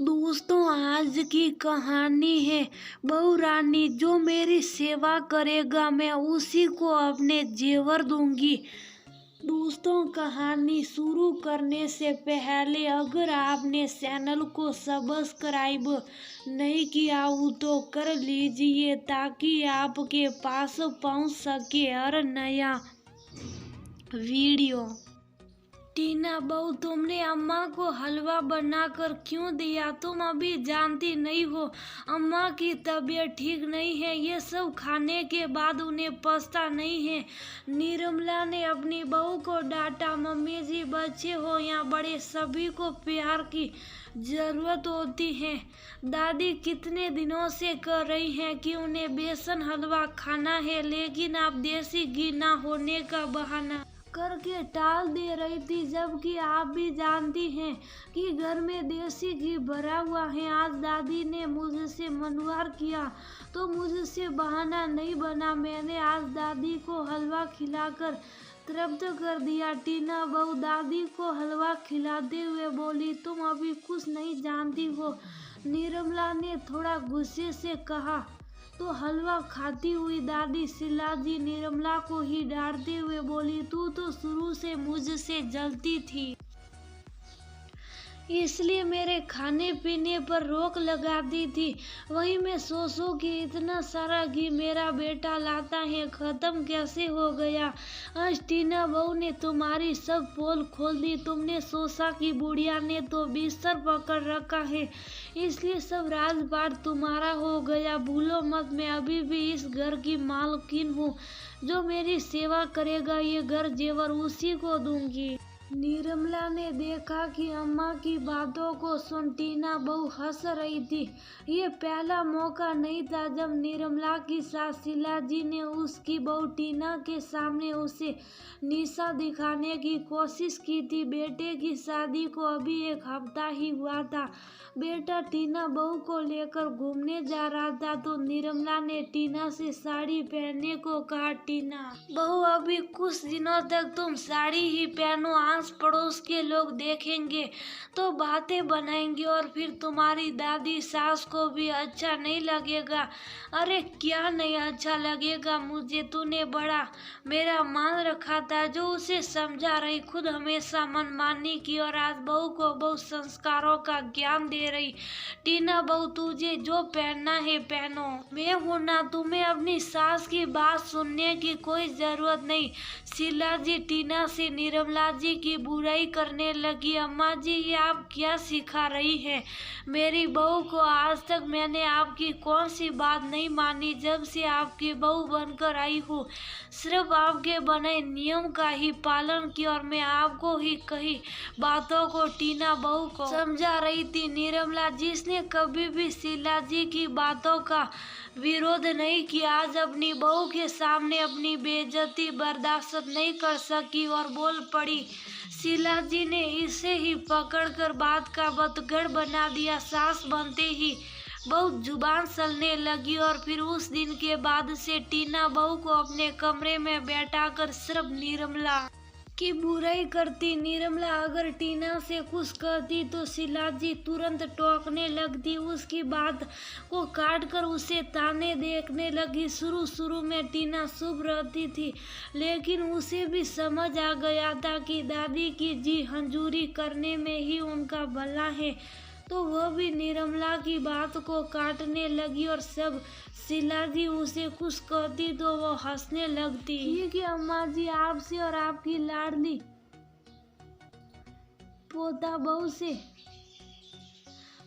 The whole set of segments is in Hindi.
दोस्तों, आज की कहानी है बहू रानी। जो मेरी सेवा करेगा मैं उसी को अपने जेवर दूंगी। दोस्तों, कहानी शुरू करने से पहले अगर आपने चैनल को सब्सक्राइब नहीं किया हो तो कर लीजिए ताकि आपके पास पहुंच सके हर नया वीडियो। टीना बहू, तुमने अम्मा को हलवा बनाकर क्यों दिया? तुम अभी जानती नहीं हो अम्मा की तबीयत ठीक नहीं है। ये सब खाने के बाद उन्हें पछता नहीं है। निर्मला ने अपनी बहू को डांटा। मम्मी जी, बच्चे हो या बड़े, सभी को प्यार की जरूरत होती है। दादी कितने दिनों से कह रही हैं कि उन्हें बेसन हलवा खाना है, लेकिन आप देसी घी ना होने का बहाना करके टाल दे रही थी, जबकि आप भी जानती हैं कि घर में देसी घी भरा हुआ है। आज दादी ने मुझसे मनुवार किया तो मुझसे बहाना नहीं बना। मैंने आज दादी को हलवा खिलाकर तृप्त कर दिया। टीना बहू दादी को हलवा खिलाते हुए बोली, तुम अभी कुछ नहीं जानती हो। निर्मला ने थोड़ा गुस्से से कहा। तो हलवा खाती हुई दादी शीलाजी निर्मला को ही डांटते हुए बोली, तू तो शुरू से मुझसे जलती थी, इसलिए मेरे खाने पीने पर रोक लगा दी थी। वहीं मैं सोचूं कि इतना सारा घी मेरा बेटा लाता है, खत्म कैसे हो गया। आज टीना बहू ने तुम्हारी सब पोल खोल दी। तुमने सोचा कि बुढ़िया ने तो बिस्तर पकड़ रखा है, इसलिए सब राजपाट तुम्हारा हो गया। भूलो मत, मैं अभी भी इस घर की मालकिन हूँ। जो मेरी सेवा करेगा ये घर जेवर उसी को दूंगी। निर्मला ने देखा कि अम्मा की बातों को सुन टीना बहू हंस रही थी। ये पहला मौका नहीं था जब निर्मला की सास शीलाजी ने उसकी बहू टीना के सामने उसे निशा दिखाने की कोशिश की थी। बेटे की शादी को अभी एक हफ्ता ही हुआ था। बेटा टीना बहू को लेकर घूमने जा रहा था तो निर्मला ने टीना से साड़ी पहनने को कहा। टीना बहू, अभी कुछ दिनों तक तुम साड़ी ही पहनो, आस पड़ोस के लोग देखेंगे तो बातें बनाएंगे और फिर तुम्हारी दादी सास को भी अच्छा नहीं लगेगा। अरे क्या नहीं अच्छा लगेगा मुझे? तूने बड़ा मेरा मान रखा था, जो उसे समझा रही, खुद हमेशा मनमानी की और आज बहू को बहुत संस्कारों का ज्ञान दे रही। टीना बहू, तुझे जो पहनना है पहनो, मैं हूं ना, तुम्हें अपनी सास की बात सुनने की कोई जरूरत नहीं। शीलाजी टीना से निर्मला जी की बुराई करने लगी। अम्मा जी, ये आप क्या सिखा रही हैं? मेरी बहू को आज तक मैंने आपकी कौन सी बात नहीं मानी। जब से आपकी बहू बनकर आई हूँ सिर्फ आपके बने नियम का ही पालन किया और मैं आपको ही कही बातों को टीना बहू को समझा रही थी। निर्मला जिसने कभी भी शीलाजी की बातों का विरोध नहीं किया, आज अपनी बहू के सामने अपनी बेइज्जती बर्दाश्त नहीं कर सकी और बोल पड़ी। शीलाजी ने इसे ही पकड़कर बात का बतगड़ बना दिया। सास बनते ही बहुत जुबान चलने लगी और फिर उस दिन के बाद से टीना बहू को अपने कमरे में बैठाकर सिर्फ निर्मला की बुराई करती। निर्मला अगर टीना से कुछ कहती तो शीलाजी तुरंत टोकने लगती, उसकी बात को काटकर उसे ताने देखने लगी। शुरू में टीना चुप रहती थी, लेकिन उसे भी समझ आ गया था कि दादी की जी हंजूरी करने में ही उनका भला है, तो वह भी निर्मला की बात को काटने लगी और सब शीलाजी उसे कुछ कहती तो वो हंसने लगती। ठीक है अम्मा जी, आपसे और आपकी लाडली पोता बहू से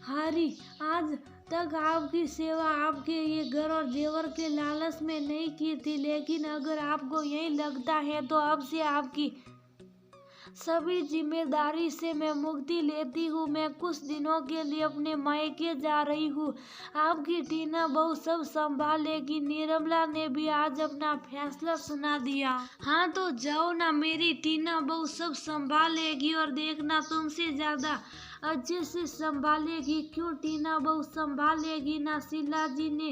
हारी आज तक आपकी सेवा आपके ये घर और जेवर के लालच में नहीं की थी, लेकिन अगर आपको यही लगता है तो अब से आपकी सभी जिम्मेदारी से मैं मुक्ति लेती हूँ। मैं कुछ दिनों के लिए अपने मायके जा रही हूँ, आपकी टीना बहू सब संभालेगी। निर्मला ने भी आज अपना फैसला सुना दिया। हाँ तो जाओ ना, मेरी टीना बहू सब संभालेगी और देखना तुमसे ज्यादा अच्छे से संभालेगी। क्यों टीना बहू संभालेगी ना। शीला जी ने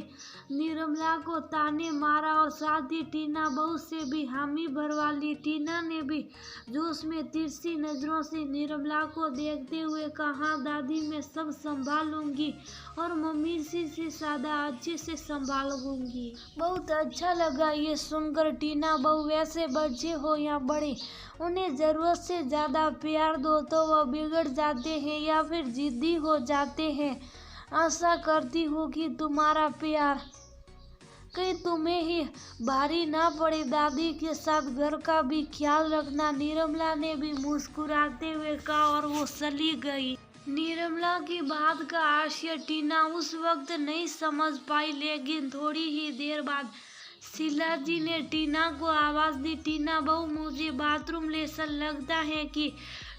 निर्मला को ताने मारा और साथ ही टीना बहू से भी हामी भरवा ली। टीना ने भी जोश में तिरछी नजरों से निर्मला को देखते हुए कहा, दादी मैं सब संभाल लूंगी और मम्मी से ज्यादा अच्छे से संभालूंगी। बहुत अच्छा लगा ये सुनकर। टीना बहू वैसे बच्चे हो या बड़े, उन्हें जरूरत से ज्यादा प्यार दो तो वह बिगड़ जाते हैं या फिर जिद्दी हो जाते हैं। आशा करती हूँ कि तुम्हारा प्यार कहीं तुम्हें ही भारी ना पड़े। दादी के साथ घर का भी ख्याल रखना। निर्मला ने भी मुस्कुराते हुए कहा और वो चली गई। निर्मला की बात का आशय टीना उस वक्त नहीं समझ पाई, लेकिन थोड़ी ही देर बाद शीला जी ने टीना को आवाज दी, टीना बहू मुझे बाथरूम ले चल, लगता है कि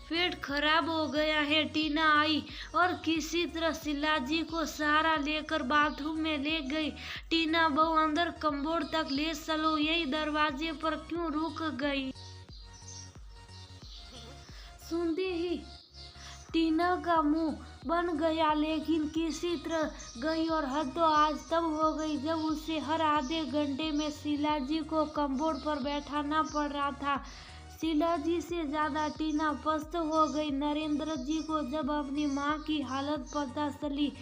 पेट खराब हो गया है। टीना आई और किसी तरह शीला जी को सहारा लेकर बाथरूम में ले गई। टीना बहू अंदर कमोड तक ले चलो, यही दरवाजे पर क्यों रुक गई। सुनते ही टीना का मुंह बन गया, लेकिन किसी तरह गई और हद तो आज तब हो गई जब उसे हर आधे घंटे में शीला जी को कमोड पर बैठाना पड़ रहा था। शीला जी से ज्यादा टीना पस्त हो गई। नरेंद्र जी को जब अपनी माँ की हालत पता चली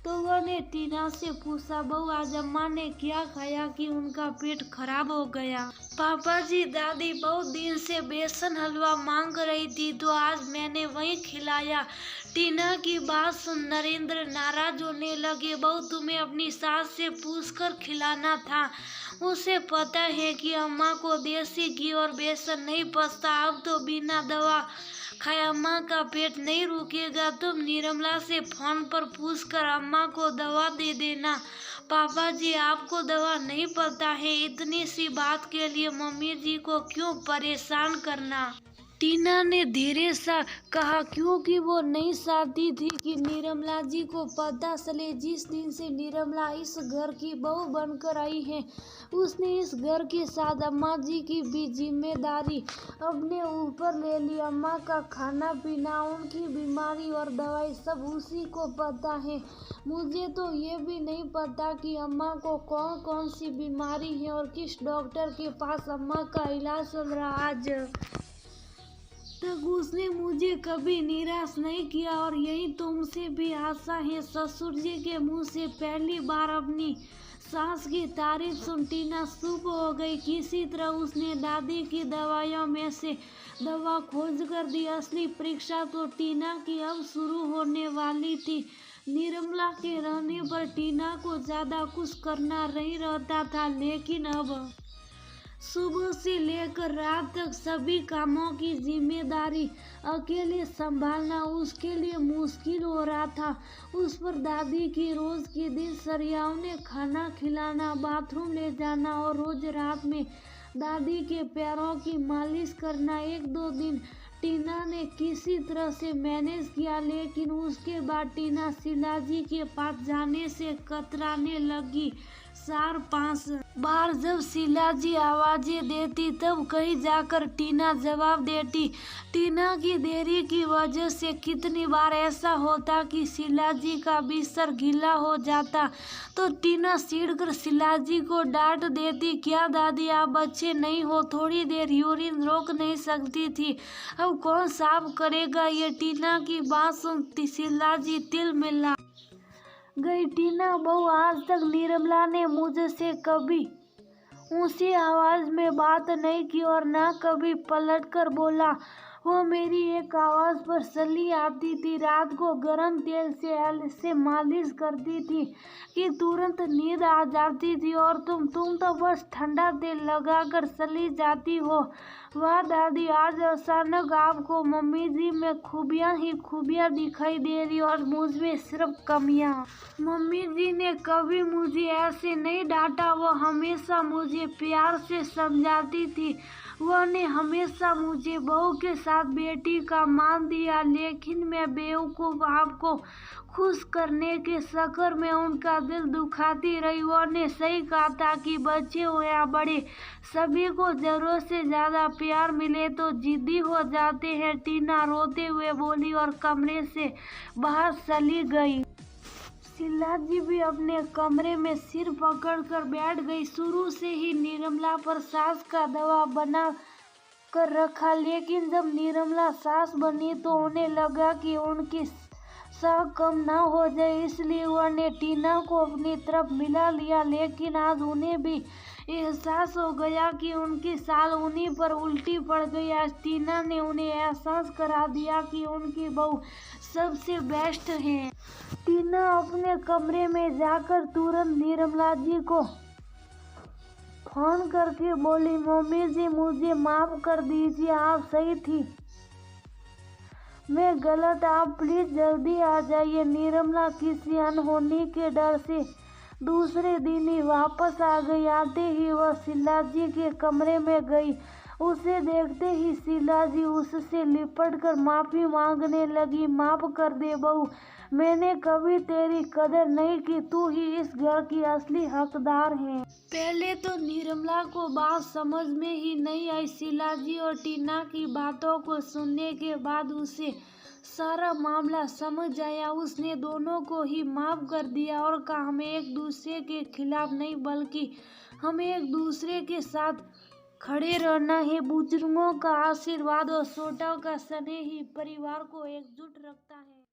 तो उन्होंने टीना से पूछा, बहू आज अम्मा ने क्या खाया कि उनका पेट खराब हो गया। पापा जी दादी बहुत दिन से बेसन हलवा मांग रही थी तो आज मैंने वही खिलाया। टीना की बात सुन नरेंद्र नाराज होने लगे। बहू तुम्हें अपनी सास से पूछकर खिलाना था, उसे पता है कि अम्मा को देसी घी और बेसन नहीं पचता। अब तो बिना दवा खाए अम्मा का पेट नहीं रुकेगा। तुम निर्मला से फोन पर पूछकर अम्मा को दवा दे देना। पापा जी आपको दवा नहीं पता है, इतनी सी बात के लिए मम्मी जी को क्यों परेशान करना। टीना ने धीरे सा कहा, क्योंकि वो नहीं चाहती थी कि निर्मला जी को पता चले। जिस दिन से निर्मला इस घर की बहू बनकर आई है, उसने इस घर के साथ अम्मा जी की भी जिम्मेदारी अपने ऊपर ले ली। अम्मा का खाना पीना, उनकी बीमारी और दवाई सब उसी को पता है। मुझे तो ये भी नहीं पता कि अम्मा को कौन कौन सी बीमारी है और किस डॉक्टर के पास अम्मा का इलाज चल रहा। आज तक उसने मुझे कभी निराश नहीं किया और यही तुमसे भी आशा है। ससुर जी के मुंह से पहली बार अपनी सास की तारीफ सुन टीना चुप हो गई। किसी तरह उसने दादी की दवाइयों में से दवा खोज कर दी। असली परीक्षा तो टीना की अब शुरू होने वाली थी। निर्मला के रहने पर टीना को ज्यादा कुछ करना नहीं रहता था, लेकिन अब सुबह से लेकर रात तक सभी कामों की जिम्मेदारी अकेले संभालना उसके लिए मुश्किल हो रहा था। उस पर दादी की रोज की दिनचर्या, उन्हें खाना खिलाना, बाथरूम ले जाना और रोज रात में दादी के पैरों की मालिश करना। एक दो दिन टीना ने किसी तरह से मैनेज किया, लेकिन उसके बाद टीना शीला जी के पास जाने से कतराने लगी। 4-5 बार जब शीला जी आवाजें देती तब कहीं जाकर टीना जवाब देती। टीना की देरी की वजह से कितनी बार ऐसा होता कि शीला जी का बिस्तर गीला हो जाता तो टीना चिढ़कर शीला जी को डांट देती, क्या दादी आप अच्छे नहीं हो, थोड़ी देर यूरिन रोक नहीं सकती थी, अब कौन साफ करेगा। ये टीना की बात सुनती शीला जी तिल मिला गई। टीना बहू आज तक निर्मला ने मुझसे कभी ऊंची आवाज में बात नहीं की और ना कभी पलटकर बोला। वो मेरी एक आवाज पर चली आती थी। रात को गर्म तेल से मालिश करती थी कि तुरंत नींद आ जाती थी और तुम तो बस ठंडा तेल लगाकर चली जाती हो। वाह दादी, आज अचानक आपको मम्मी जी में खूबियाँ ही खूबियाँ दिखाई दे रही और मुझ में सिर्फ कमियाँ। मम्मी जी ने कभी मुझे ऐसे नहीं डांटा, वो हमेशा मुझे प्यार से समझाती थी। उन्होंने हमेशा मुझे बहू के साथ बेटी का मान दिया, लेकिन मैं बेवकूफ़ आपको खुश करने के चक्कर में उनका दिल दुखाती रही। उन्होंने सही कहा था कि बच्चे हो या बड़े, सभी को जरूरत से ज्यादा प्यार मिले तो जिद्दी हो जाते हैं। टीना रोते हुए बोली और कमरे से बाहर चली गई। शीला जी भी अपने कमरे में सिर पकड़कर बैठ गई। शुरू से ही निर्मला पर सास का दबाव बना कर रखा, लेकिन जब निर्मला सास बनी तो उन्हें लगा कि उनकी सास कम ना हो जाए, इसलिए उन्होंने टीना को अपनी तरफ मिला लिया। लेकिन आज उन्हें भी एहसास हो गया कि उनकी सास उन्हीं पर उल्टी पड़ गई। आज टीना ने उन्हें एहसास करा दिया कि उनकी बहू सबसे बेस्ट है। टीना अपने कमरे में जाकर तुरंत निर्मला जी को फोन करके बोली, मम्मी जी मुझे माफ कर दीजिए, आप सही थी, मैं गलत, आप प्लीज जल्दी आ जाइए। निर्मला किसी अनहोनी के डर से दूसरे दिन ही वापस आ गई। आते ही वह शीला जी के कमरे में गई। उसे देखते ही शीला जी उससे लिपट कर माफी मांगने लगी। माफ कर दे बहू, मैंने कभी तेरी कदर नहीं की, तू ही इस घर की असली हकदार है। पहले तो निर्मला को बात समझ में ही नहीं आई। शीला जी और टीना की बातों को सुनने के बाद उसे सारा मामला समझ आया। उसने दोनों को ही माफ कर दिया और कहा, हमें एक दूसरे के खिलाफ नहीं बल्कि हमें एक दूसरे के साथ खड़े रहना है। बुजुर्गों का आशीर्वाद और छोटों का स्नेह ही परिवार को एकजुट रखता है।